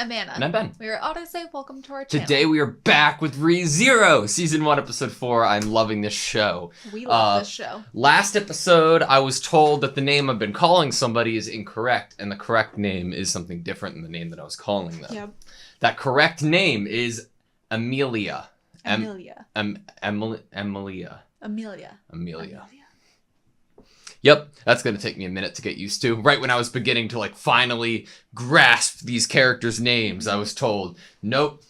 I'm Anna. And I'm Ben. We are AutoSave. Welcome to our channel. Today we are back with Rezero, Season 1, Episode 4. I'm loving this show. We love this show. Last episode, I was told that the name I've been calling somebody is incorrect, and the correct name is something different than the name that I was calling them. Yep. That correct name is Amelia. Amelia. Amelia. Amelia. Yep, that's going to take me a minute to get used to. Right when I was beginning to finally grasp these characters' names, I was told, nope,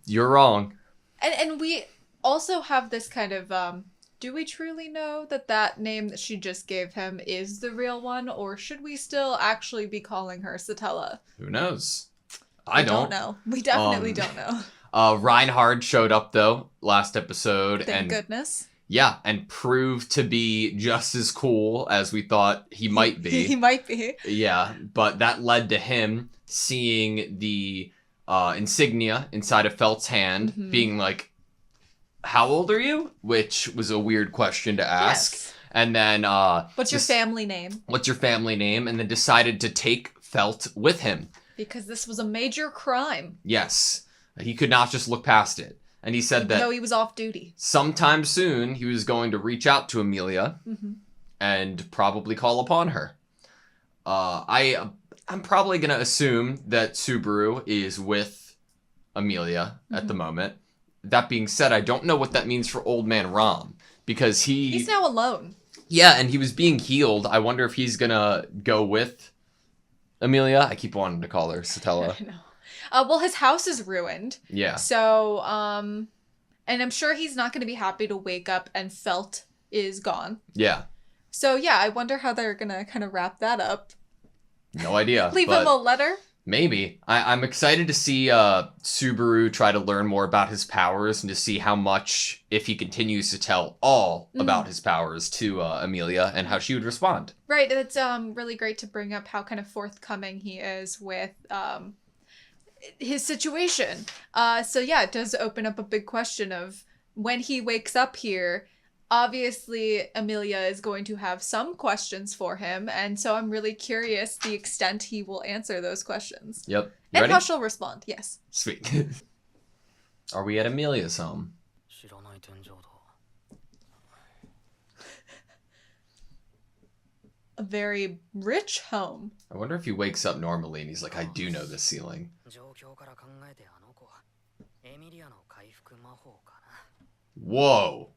you're wrong. And we also have this kind of, do we truly know that name that she just gave him is the real one? Or should we still actually be calling her Satella? Who knows? I don't know. We definitely don't know. Reinhard showed up, though, last episode. Thank goodness. Yeah, and proved to be just as cool as we thought he might be. He might be. Yeah, but that led to him seeing the insignia inside of Felt's hand, being like, how old are you? Which was a weird question to ask. Yes. And then... what's your family name? What's your family name? And then decided to take Felt with him. Because this was a major crime. Yes. He could not just look past it. And he said that... No, he was off duty. Sometime soon, he was going to reach out to Amelia and probably call upon her. I'm probably going to assume that Subaru is with Amelia at the moment. That being said, I don't know what that means for Old Man Ram. Because he's now alone. Yeah, and he was being healed. I wonder if he's going to go with Amelia. I keep wanting to call her Satella. I know. Well, his house is ruined. Yeah. So, and I'm sure he's not going to be happy to wake up and Felt is gone. Yeah. So, yeah, I wonder how they're going to kind of wrap that up. No idea. Leave him a letter? Maybe. I'm excited to see Subaru try to learn more about his powers and to see how much, if he continues to tell all about his powers to Amelia and how she would respond. Right. It's really great to bring up how kind of forthcoming he is with... his situation. So yeah, it does open up a big question of when he wakes up here, obviously Amelia is going to have some questions for him, and so I'm really curious the extent he will answer those questions. Yep. You and ready? how she'll respond, yes. Sweet. Are we at Amelia's home? A very rich home. I wonder if he wakes up normally and he's like, I do know this ceiling. Whoa.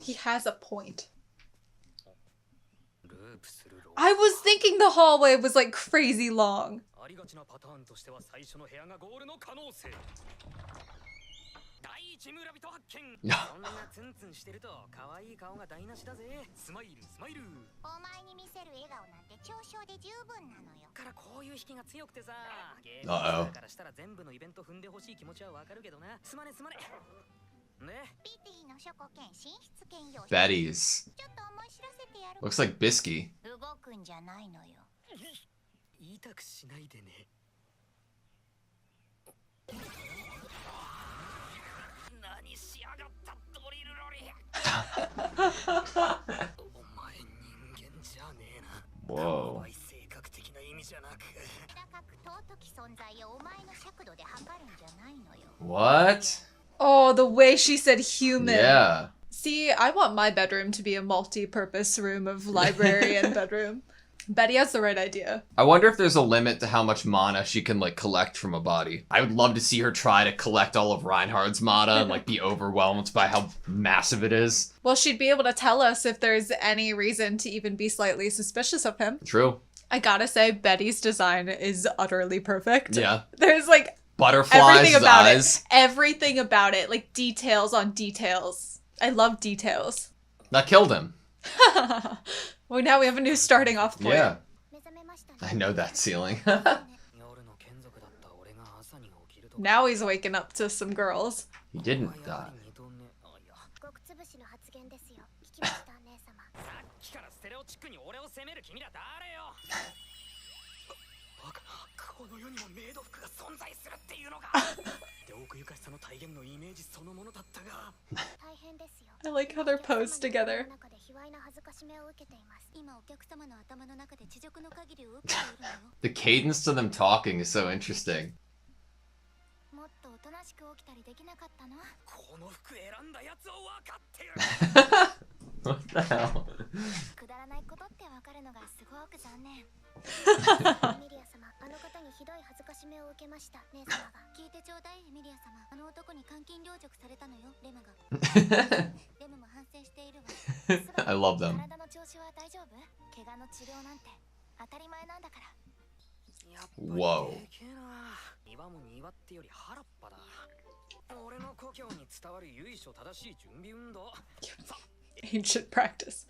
He has a point. I was thinking the hallway was like crazy long. Uh-oh. Betty's. Looks like Bisky. Whoa. What? Oh, the way she said human. Yeah. See, I want my bedroom to be a multi-purpose room of library and bedroom. Betty has the right idea. I wonder if there's a limit to how much mana she can, collect from a body. I would love to see her try to collect all of Reinhardt's mana and, be overwhelmed by how massive it is. Well, she'd be able to tell us if there's any reason to even be slightly suspicious of him. True. I gotta say, Betty's design is utterly perfect. Yeah. There's, butterflies, eyes. Everything about it. Details on details. I love details. That killed him. Well, now we have a new starting off point. Yeah. I know that ceiling. Now he's waking up to some girls. He didn't die. I like how they're posed together. The cadence to them talking is so interesting. What the hell? I love them. Whoa. Ancient practice.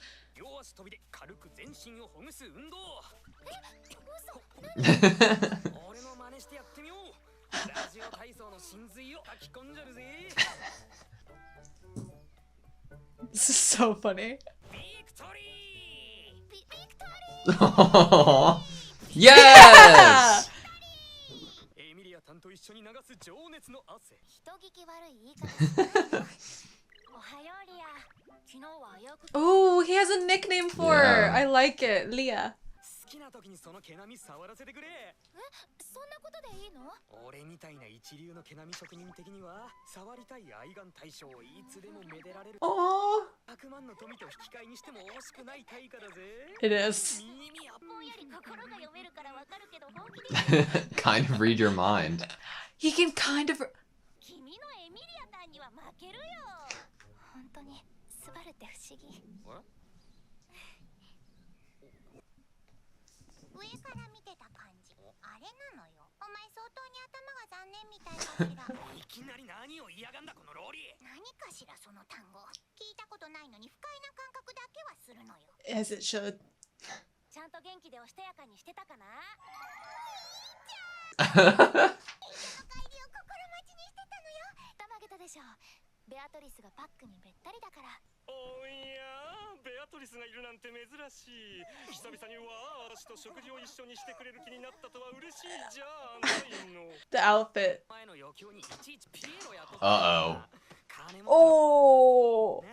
This is so funny. Yes! Oh, he has a nickname for her. Yeah. I like it. Leah. Oh, it is. Kind of read your mind. He can kind of. As it should. The outfit. Uh-oh. Oh.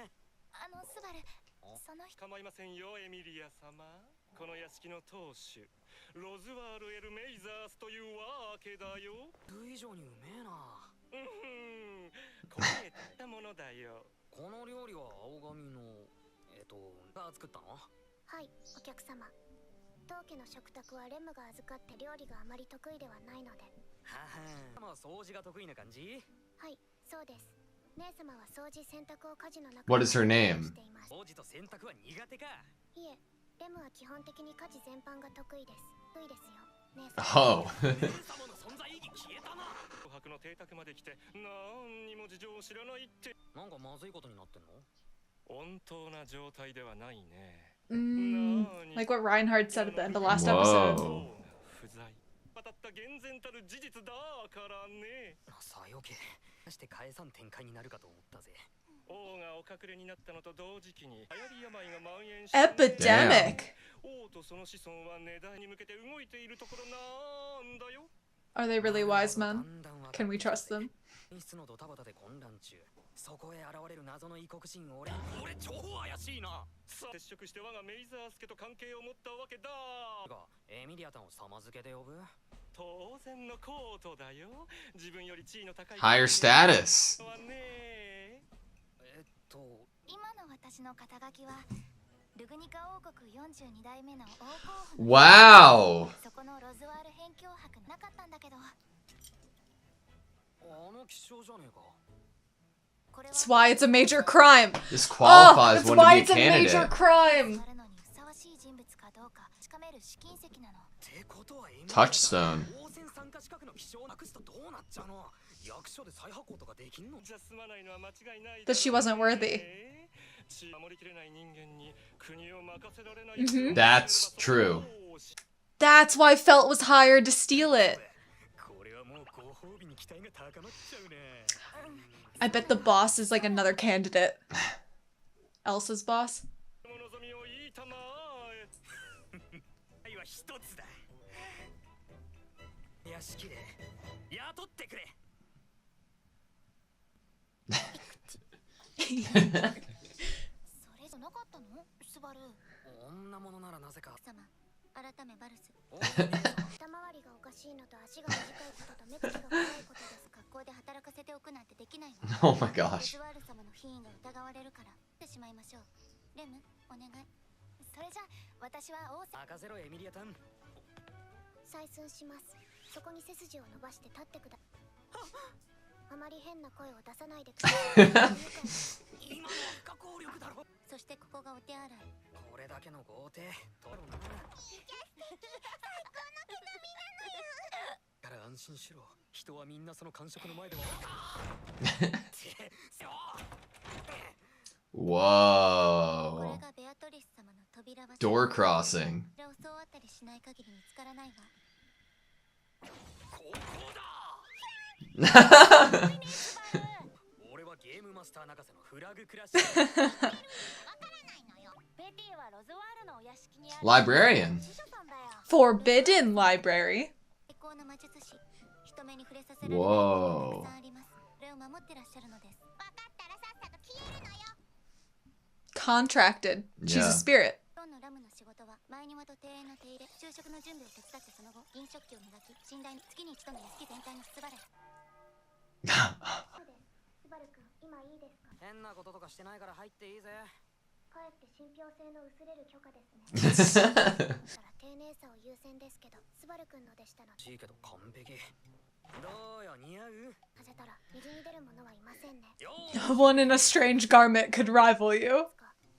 What is her name? Oh. Like what Reinhardt said at the end of last episode. Whoa. Epidemic. Are they really wise men? Can we trust them? Higher status. Wow. That's why it's a major crime. This qualifies That's one why to it's be a a major candidate. crime. Touchstone. That she wasn't worthy. That's true. That's why Felt was hired to steal it. I bet the boss is like another candidate. Elsa's boss. Tea. それじゃなかったのスバル。女物ならなぜか。様、改めバルス。頭回りがおかしいのと足が短いことと目つきが怖いことです。学校で働かせておくなんてできないの。Oh my レ gosh. ズワール様の品位が疑われるから。ってしまいましょう。レム、お願い。それじゃ私は任せろエミリアタン。採寸します。そこに背筋を伸ばして立ってくだ。あまり変な声を出さないでください。今の不可抗力だろ。そしてここがお手洗い。これだけの豪邸取るな。から安心しろ。人はみんなその感触の前では。Whoa. Door crossing. 俺はゲームマスター泣かせのフラグクラッシュ。Librarian. Forbidden library. Whoa. Contracted. She's Yeah. a spirit. No one in a strange garment could rival you.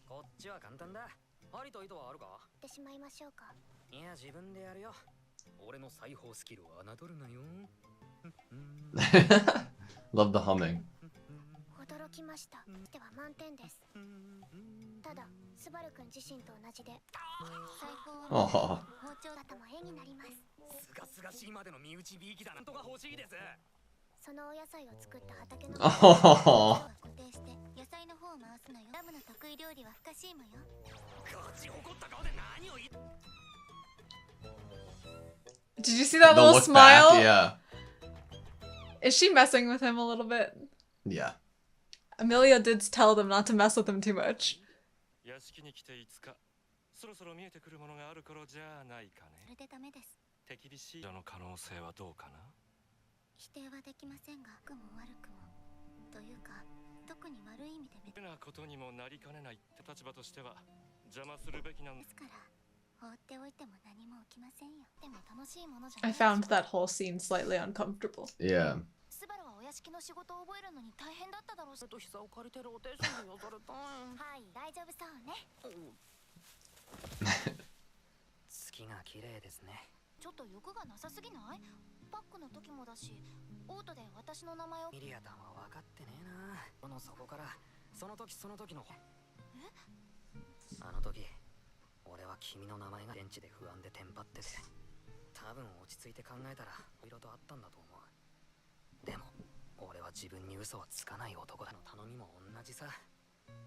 こっちは簡単だ。針と糸はあるか？ってしまいましょうか。いや自分でやるよ。俺の裁縫スキルを侮るなよ。Love the humming. 驚きました。では満点です。ただスバル君自身と同じで。裁縫は Oh. 包丁型も絵になります。すがすがしいまでの身内びいきだなんとか欲しいです。そのお野菜を作った畑の Oh. 固定して野菜の方を回すのよ。ラムの得意料理は不可思議よ。ガチ怒った顔で何を言う。 Did you see that The little look smile? back, yeah. Is she messing with him a little bit? Yeah. Amelia did tell them not to mess with him too much. 屋敷に来て5日、そろそろ見えてくるものがある頃じゃないかね。それでダメです。手厳しいの可能性はどうかな。否定はできませんが、悪も悪くもというか特に悪い意味で別なことにもなりかねないって立場としては邪魔するべきなんでですから放っておいても何も起きませんよ。でも楽しいものじゃ I ない。 found that whole scene slightly uncomfortable. Yeah. スバルはお屋敷の仕事を覚えるのに大変だっただろうし。と膝を借りてローテーションでよされた。はい大丈夫そうね。月が綺麗ですね。ちょっと欲がなさすぎない？パックの時もだし、オートで私の名前を。ミリアタンは分かってねえな。この底からその時その時の。あの時俺は君の名前が現地で不安でテンパってて、多分落ち着いて考えたら色々とあったんだと思う。でも俺は自分に嘘はつかない男だ。の頼みも同じさ。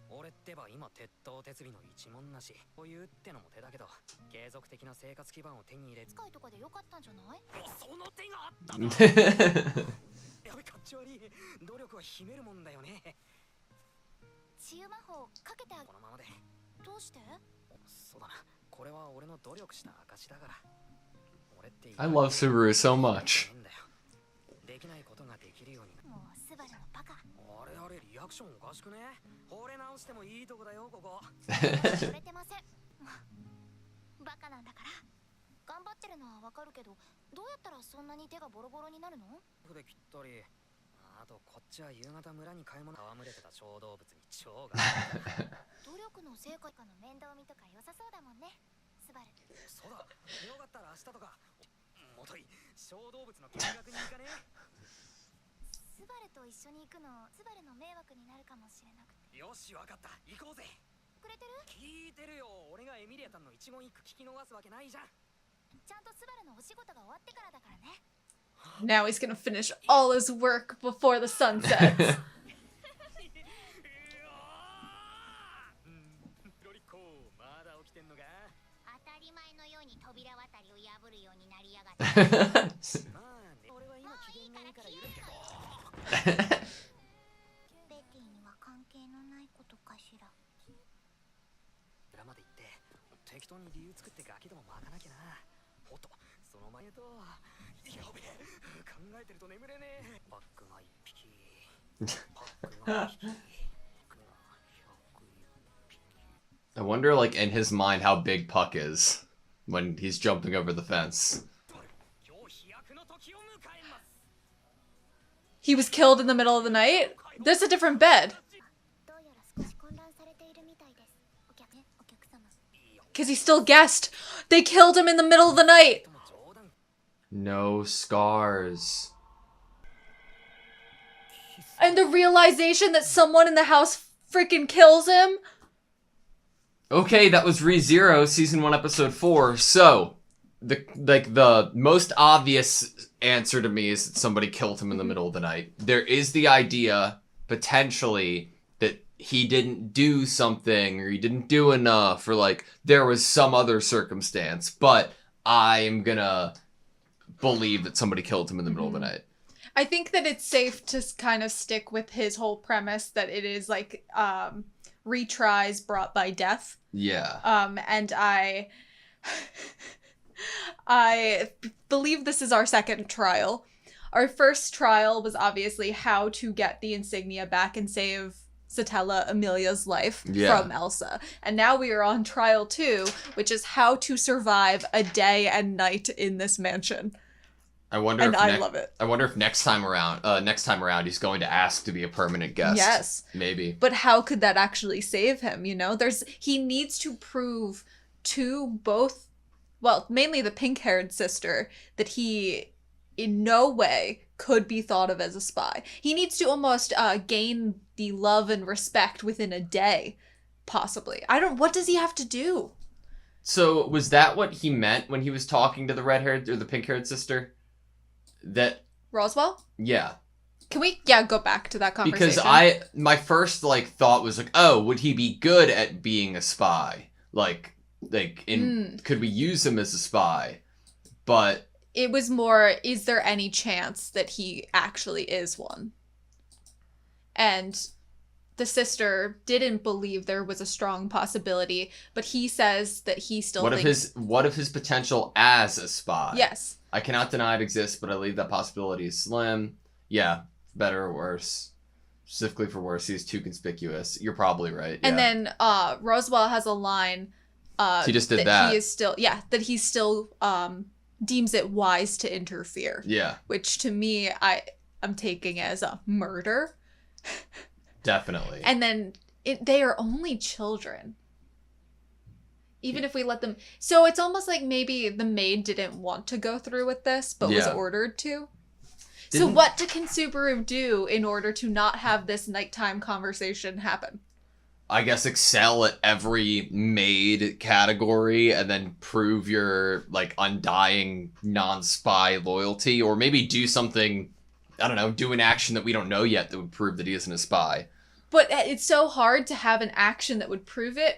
俺ってば今鉄塔鉄尾の一文なし。こういうってのも手だけど、継続的な生活基盤を手に入れ使いとかでよかったんじゃない？その手があったの。やべかっち悪い。努力は秘めるもんだよね。治癒魔法かけてあげ。このままで。どうして？そうだな。これは俺の努力した証だから。俺って I love Subaru so much. できないことができるように。もうスバルのバカ。あれあれリアクションおかしくね？惚れ直してもいいとこだよここ。惚れてません。バカなんだから。頑張ってるのはわかるけど、どうやったらそんなに手がボロボロになるの？できったり。あとこっちは夕方村に買い物戯れてた小動物に蝶が。努力の成果の面倒見とか良さそうだもんね、スバル。そうだ。よかったら明日とか。もとい小動物の見学に行かね。スバルと一緒に行くの、スバルの迷惑になるかもしれなくて。よし、わかった。行こうぜ。くれてる？聞いてるよ。俺がエミリアタンの一言一句聞き逃すわけないじゃん。ちゃんとスバルのお仕事が終わってからだからね。Now he's gonna finish all his work before the sun sets. ロリコ、まだ起きてんのか？当たり前のように扉渡りを破るようになりやがって。まあね、俺は今機嫌がいいから許して。ベティには関係のない適当に理由作ってガキども巻かなきゃな。おっと、その前とやべえ、考えてると眠れねえ。バックが1匹、パックが2匹、パックが101匹。 I wonder, like, in his mind, how big Puck is when he's jumping over the fence. He was killed in the middle of the night? There's a different bed. どうやら少し混乱されているみたいです。お客様。 Because he still guessed. They killed him in the middle of the night. No scars. And the realization that someone in the house freaking kills him. Okay, that was Rezero, season 1, episode 4. So, the most obvious answer to me is that somebody killed him in the middle of the night. There is the idea, potentially, that he didn't do something, or he didn't do enough, or, like, there was some other circumstance. But I'm gonna believe that somebody killed him in the middle of the night. I think that it's safe to kind of stick with his whole premise that it is, like, retries brought by death. Yeah. And I believe this is our second trial. Our first trial was obviously how to get the insignia back and save Satella Amelia's life from Elsa. And now we are on trial 2, which is how to survive a day and night in this mansion. I wonder and I love it. I wonder if next time around he's going to ask to be a permanent guest. Yes. Maybe. But how could that actually save him, you know? He needs to prove to both, well, mainly the pink-haired sister, that he in no way could be thought of as a spy. He needs to almost gain the love and respect within a day, possibly. What does he have to do? So, was that what he meant when he was talking to the red-haired or the pink-haired sister? That Roswaal? Yeah. Can we go back to that conversation? Because my first thought was oh, would he be good at being a spy? Could we use him as a spy? But it was more, is there any chance that he actually is one? And the sister didn't believe there was a strong possibility, but he says that he still thinks... What of his potential as a spy? Yes. I cannot deny it exists, but I leave that possibility is slim. Yeah, better or worse. Specifically for worse, he's too conspicuous. You're probably right. And then Roswaal has a line... he just did that. He is still... Yeah, that he still deems it wise to interfere. Yeah. Which to me, I'm taking as a murder. Definitely. And then they are only children. Even if we let them... So it's almost like maybe the maid didn't want to go through with this, but was ordered to. So what can Subaru do in order to not have this nighttime conversation happen? I guess excel at every maid category and then prove your, undying non-spy loyalty. Or maybe do something, I don't know, do an action that we don't know yet that would prove that he isn't a spy. But it's so hard to have an action that would prove it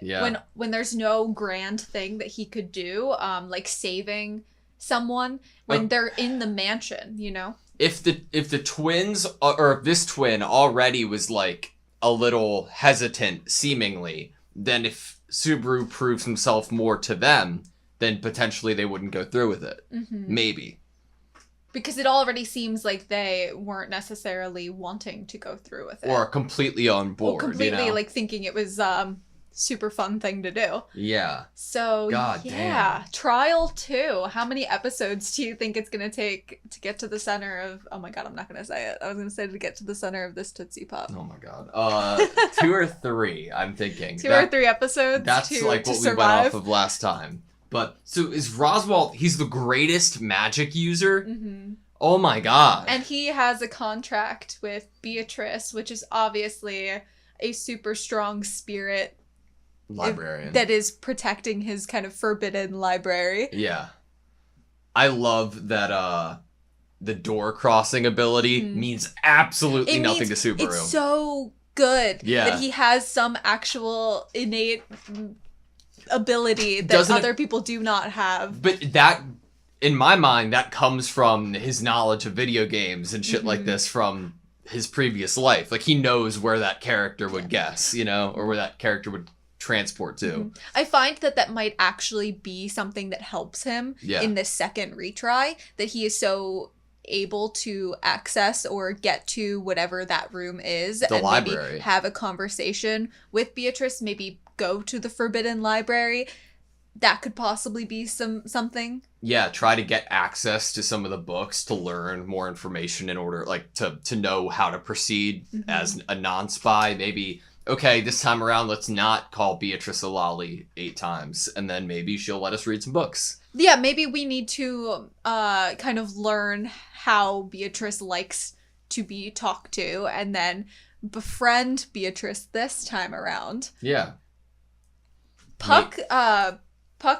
when there's no grand thing that he could do, like saving someone when they're in the mansion, you know? If the twins, or if this twin already was a little hesitant, seemingly, then if Subaru proves himself more to them, then potentially they wouldn't go through with it. Mm-hmm. Maybe. Because it already seems like they weren't necessarily wanting to go through with it. Or completely on board, or completely, thinking it was super fun thing to do. Yeah. So, damn. Trial 2. How many episodes do you think it's going to take to get to the center of... Oh my god, I'm not going to say it. I was going to say to get to the center of this Tootsie Pop. Oh my god. 2 or 3, I'm thinking. 2 or 3 episodes That's what we went off of last time. But, so is Roswaal, he's the greatest magic user? Mm-hmm. Oh my god. And he has a contract with Beatrice, which is obviously a super strong spirit librarian that is protecting his kind of forbidden library. Yeah. I love that the door crossing ability means absolutely nothing to Subaru. It's so good that he has some actual innate ability that other people do not have. But that, in my mind, that comes from his knowledge of video games and shit like this from his previous life. He knows where that character would guess, or where that character would transport to. Mm-hmm. I find that might actually be something that helps him in this second retry, that he is so able to access or get to whatever that room is, The and library. maybe have a conversation with Beatrice, maybe go to the Forbidden Library. That could possibly be something. Yeah, try to get access to some of the books to learn more information in order, like, to know how to proceed as a non-spy. Maybe, okay, this time around, let's not call Beatrice a lolly 8 times, and then maybe she'll let us read some books. Yeah, maybe we need to kind of learn how Beatrice likes to be talked to, and then befriend Beatrice this time around. Yeah. Puck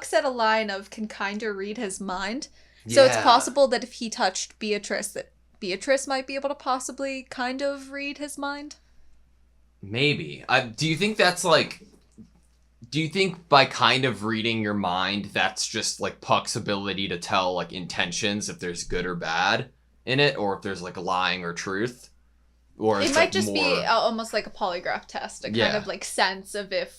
said a line of can kinda read his mind. So it's possible that if he touched Beatrice, that Beatrice might be able to possibly kind of read his mind. Maybe. Do you think that's like... Do you think by kind of reading your mind, that's just like Puck's ability to tell like intentions, if there's good or bad in it, or if there's like lying or truth? Or it it's might like just more... be almost like a polygraph test, a kind of like sense of if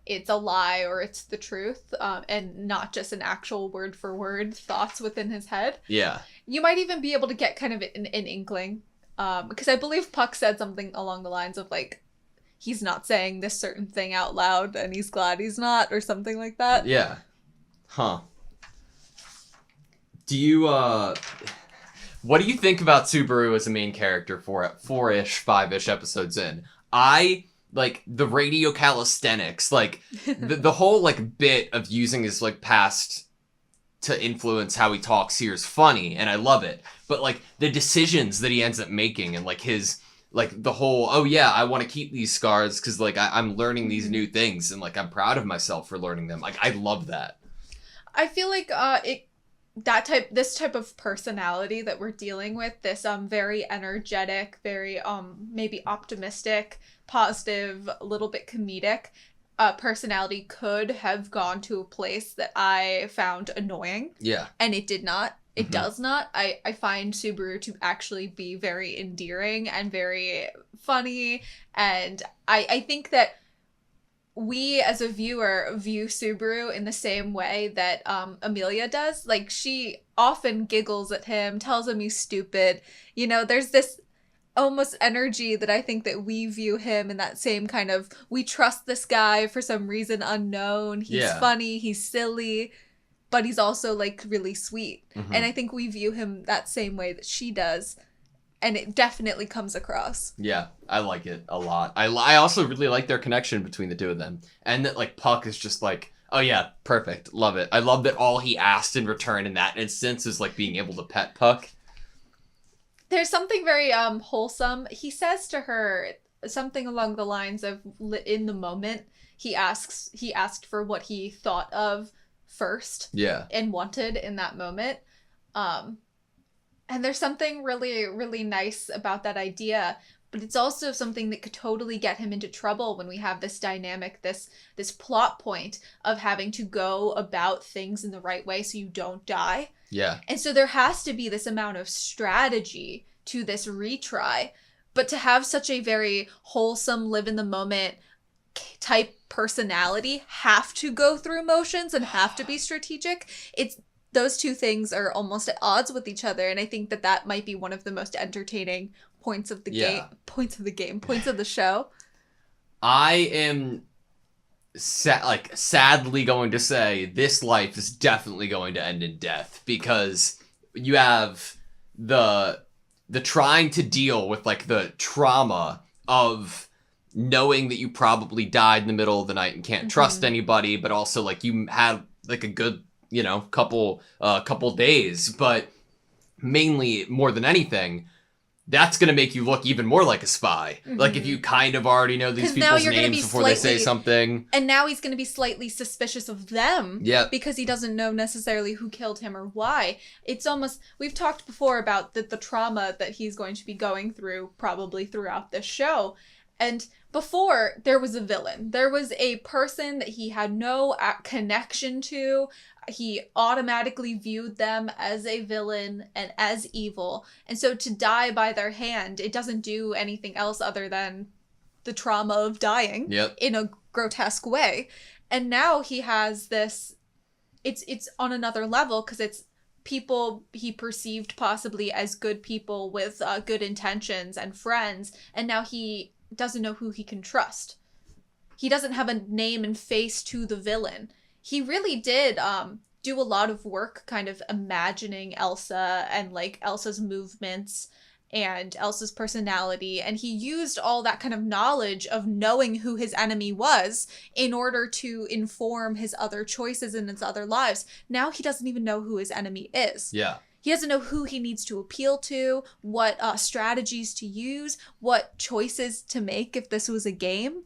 it's a lie or it's the truth, and not just an actual word for word thoughts within his head. Yeah. You might even be able to get kind of an inkling, because I believe Puck said something along the lines of like, he's not saying this certain thing out loud and he's glad he's not, or something like that. Yeah. Huh. Do you, what do you think about Subaru as a main character for 4-ish, 5-ish episodes in? I, like, the radio calisthenics, like, the whole, like, bit of using his, like, past to influence how he talks here is funny, and I love it. But, like, the decisions that he ends up making and, like, his... Like, the whole, oh yeah, I want to keep these scars because, like, I'm learning these new things and, like, I'm proud of myself for learning them. Like, I love that. I feel like this type of personality that we're dealing with, this very energetic, very maybe optimistic, positive, a little bit comedic personality could have gone to a place that I found annoying. Yeah. And it did not. It does not. I find Subaru to actually be very endearing and very funny. And I think that we as a viewer view Subaru in the same way that Amelia does. Like, she often giggles at him, tells him he's stupid. You know, there's this almost energy that I think that we view him in that same kind of, we trust this guy for some reason unknown. He's funny, he's silly, but he's also, like, really sweet. And I think we view him that same way that she does. And it definitely comes across. Yeah, I like it a lot. I also really like their connection between the two of them. And that, like, Puck is just like, oh yeah, perfect. Love it. I love that all he asked in return in that instance is, like, being able to pet Puck. There's something very wholesome. He says to her something along the lines of, in the moment, he asked for what he thought of first and wanted in that moment, and there's something really, really nice about that idea, but it's also something that could totally get him into trouble when we have this dynamic, this plot point of having to go about things in the right way so you don't die. And so there has to be this amount of strategy to this retry, but to have such a very wholesome, live in the moment type personality have to go through motions and have to be strategic. It's those two things are almost at odds with each other, and I think that might be one of the most entertaining points of the points of the show. I am sadly going to say this life is definitely going to end in death, because you have the trying to deal with, like, the trauma of knowing that you probably died in the middle of the night and can't trust anybody, but also, like, you had, like, a good, you know, couple days, but mainly, more than anything, that's gonna make you look even more like a spy. Like, if you kind of already know these people's names before they say something. And now he's gonna be slightly suspicious of them. Because he doesn't know necessarily who killed him or why. It's almost, we've talked before about the trauma that he's going to be going through probably throughout this show. And before, there was a villain. There was a person that he had no connection to. He automatically viewed them as a villain and as evil. And so to die by their hand, it doesn't do anything else other than the trauma of dying in a grotesque way. And now he has this, it's on another level because it's people he perceived possibly as good people with good intentions and friends, and now he doesn't know who he can trust. He doesn't have a name and face to the villain. He really did do a lot of work kind of imagining Elsa and like Elsa's movements and Elsa's personality, and he used all that kind of knowledge of knowing who his enemy was in order to inform his other choices in his other lives. Now he doesn't even know who his enemy is. Yeah. He doesn't know who he needs to appeal to, what strategies to use, what choices to make if this was a game,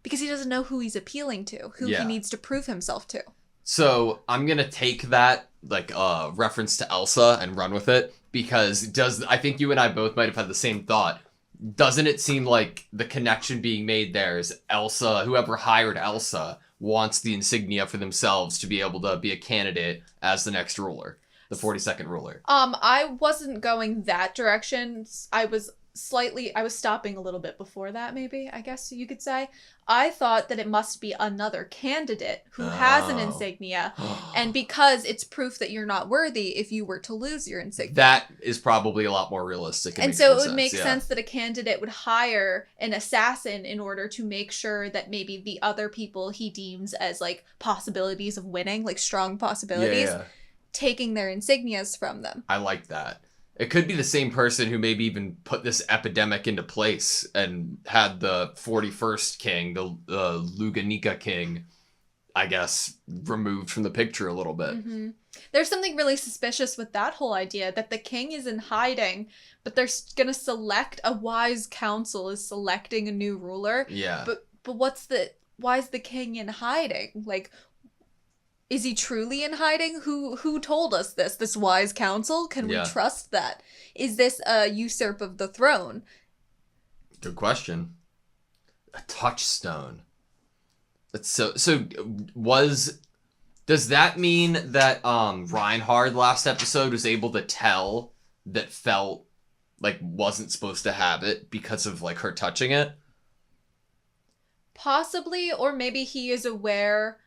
because he doesn't know who he's appealing to, who he needs to prove himself to. So I'm going to take that like reference to Elsa and run with it, because I think you and I both might have had the same thought. Doesn't it seem like the connection being made there is Elsa, whoever hired Elsa, wants the insignia for themselves to be able to be a candidate as the next ruler, the 42nd ruler? I wasn't going that direction. I was stopping a little bit before that, maybe, I guess you could say. I thought that it must be another candidate who has an insignia, and because it's proof that you're not worthy if you were to lose your insignia. That is probably a lot more realistic. And so it would make sense that a candidate would hire an assassin in order to make sure that maybe the other people he deems as like possibilities of winning, like strong possibilities, taking their insignias from them. I like that. It could be the same person who maybe even put this epidemic into place and had the 41st king, the Luganica king, I guess, removed from the picture a little bit. Mm-hmm. There's something really suspicious with that whole idea that the king is in hiding, but they're going to select, a wise council is selecting a new ruler. Yeah. But why is the king in hiding? Like, is he truly in hiding? Who told us this? This wise council? Can we trust that? Is this a usurp of the throne? Good question. A touchstone. Does that mean that Reinhard last episode was able to tell that Felt like wasn't supposed to have it because of like her touching it? Possibly, or maybe he is aware.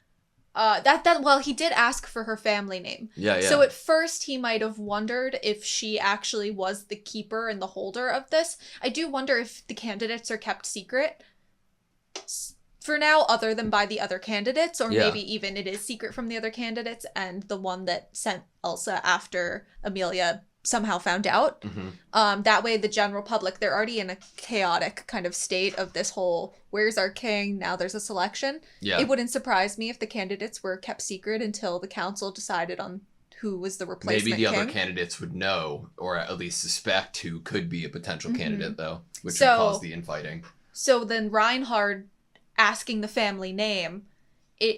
Well, he did ask for her family name. Yeah. So at first he might have wondered if she actually was the keeper and the holder of this. I do wonder if the candidates are kept secret for now, other than by the other candidates, or maybe even it is secret from the other candidates, and the one that sent Elsa after Amelia somehow found out. Mm-hmm. That way the general public, they're already in a chaotic kind of state of this whole, where's our king? Now there's a selection. Yeah. It wouldn't surprise me if the candidates were kept secret until the council decided on who was the replacement Maybe the king. other candidates would know, or at least suspect who could be a potential candidate, though, which So- would cause the infighting. So then Reinhard asking the family name,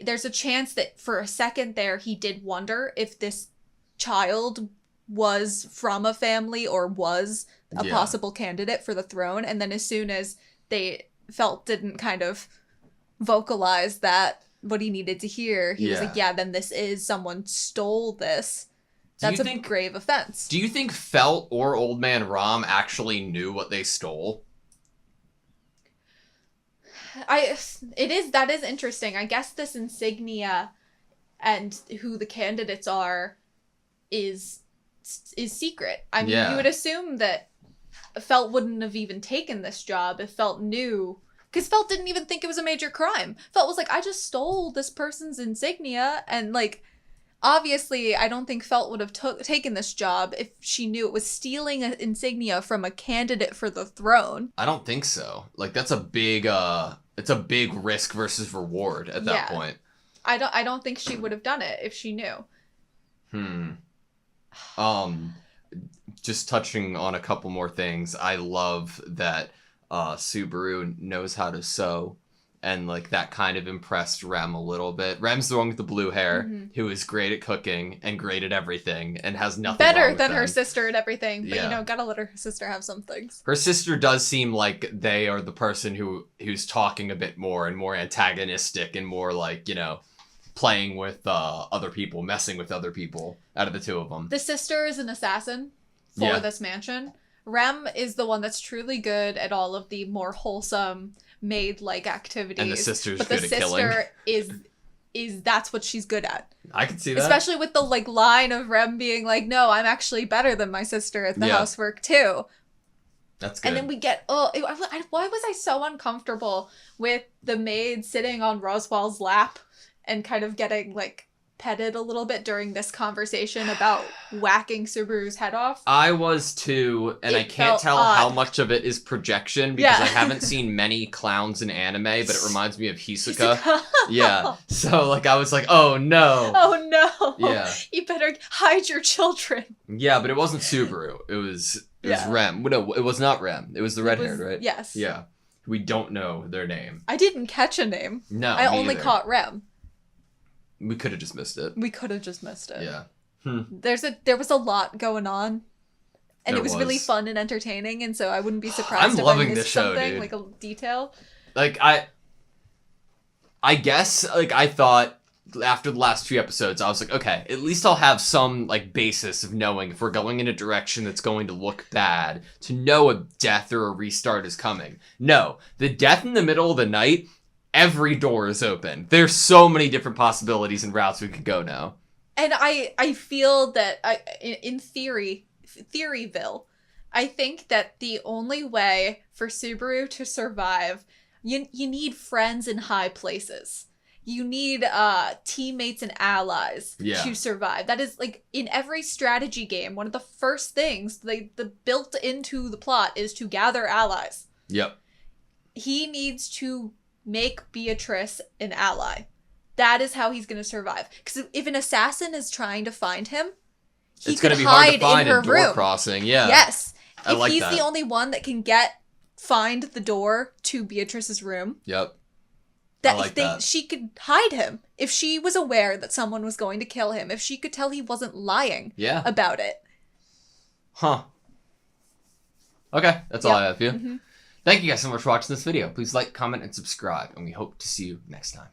there's a chance that for a second there he did wonder if this child was from a family or was a possible candidate for the throne. And then as soon as they didn't kind of vocalize that, what he needed to hear, he was like, then this is, someone stole this. That's a grave offense. Do you think Felt or Old Man Rom actually knew what they stole? That is interesting. I guess this insignia and who the candidates are is secret. I mean, you would assume that Felt wouldn't have even taken this job if Felt knew, because Felt didn't even think it was a major crime. Felt was like, I just stole this person's insignia, and like, obviously, I don't think Felt would have taken this job if she knew it was stealing an insignia from a candidate for the throne. I don't think so. Like, that's a big, it's a big risk versus reward at that point. I don't think she would have done it if she knew. Just touching on a couple more things. I love that Subaru knows how to sew, and like that kind of impressed Rem a little bit. Rem's the one with the blue hair, who is great at cooking and great at everything and has nothing better wrong with than them. her sister at everything, but gotta let her sister have some things. Her sister does seem like they are the person who's talking a bit more and more antagonistic and more like, playing with other people, messing with other people out of the two of them. The sister is an assassin for this mansion. Rem is the one that's truly good at all of the more wholesome maid-like activities. And the sister's but good the at killing. sister is that's what she's good at. I can see that. Especially with the like line of Rem being like, "No, I'm actually better than my sister at the housework too." That's good. And then we get why was I so uncomfortable with the maid sitting on Roswaal's lap and kind of getting like petted a little bit during this conversation about whacking Subaru's head off? I was too, and I can't tell how much of it is projection because I haven't seen many clowns in anime, but it reminds me of Hisoka. Yeah. So like I was like, oh no. Oh no. Yeah. You better hide your children. Yeah, but it wasn't Subaru. It was Rem. No, it was not Rem. It was the red-haired, right? Yes. Yeah. We don't know their name. I didn't catch a name. No, I only neither. caught Rem. We could have just missed it. Yeah. Hmm. There was a lot going on. And it was really fun and entertaining, and so I wouldn't be surprised if loving I missed this show, something, dude. like a detail. Like I guess like I thought after the last few episodes, I was like, okay, at least I'll have some like basis of knowing if we're going in a direction that's going to look bad, to know a death or a restart is coming. No, the death in the middle of the night, every door is open. There's so many different possibilities and routes we could go now. And I feel that in Theoryville, I think that the only way for Subaru to survive, you need friends in high places. You need teammates and allies to survive. That is like in every strategy game, one of the first things the built into the plot is to gather allies. Yep. He needs to make Beatrice an ally. That is how he's going to survive. Because if an assassin is trying to find him, he it's could going to be hide hard to find in her in door room. crossing. Yeah. Yes. I like he's that. the only one that can find the door to Beatrice's room, Yep. I like that. she could hide him. If she was aware that someone was going to kill him, if she could tell he wasn't lying about it. Huh. Okay, that's all I have for you. Mm-hmm. Thank you guys so much for watching this video. Please like, comment, and subscribe, and we hope to see you next time.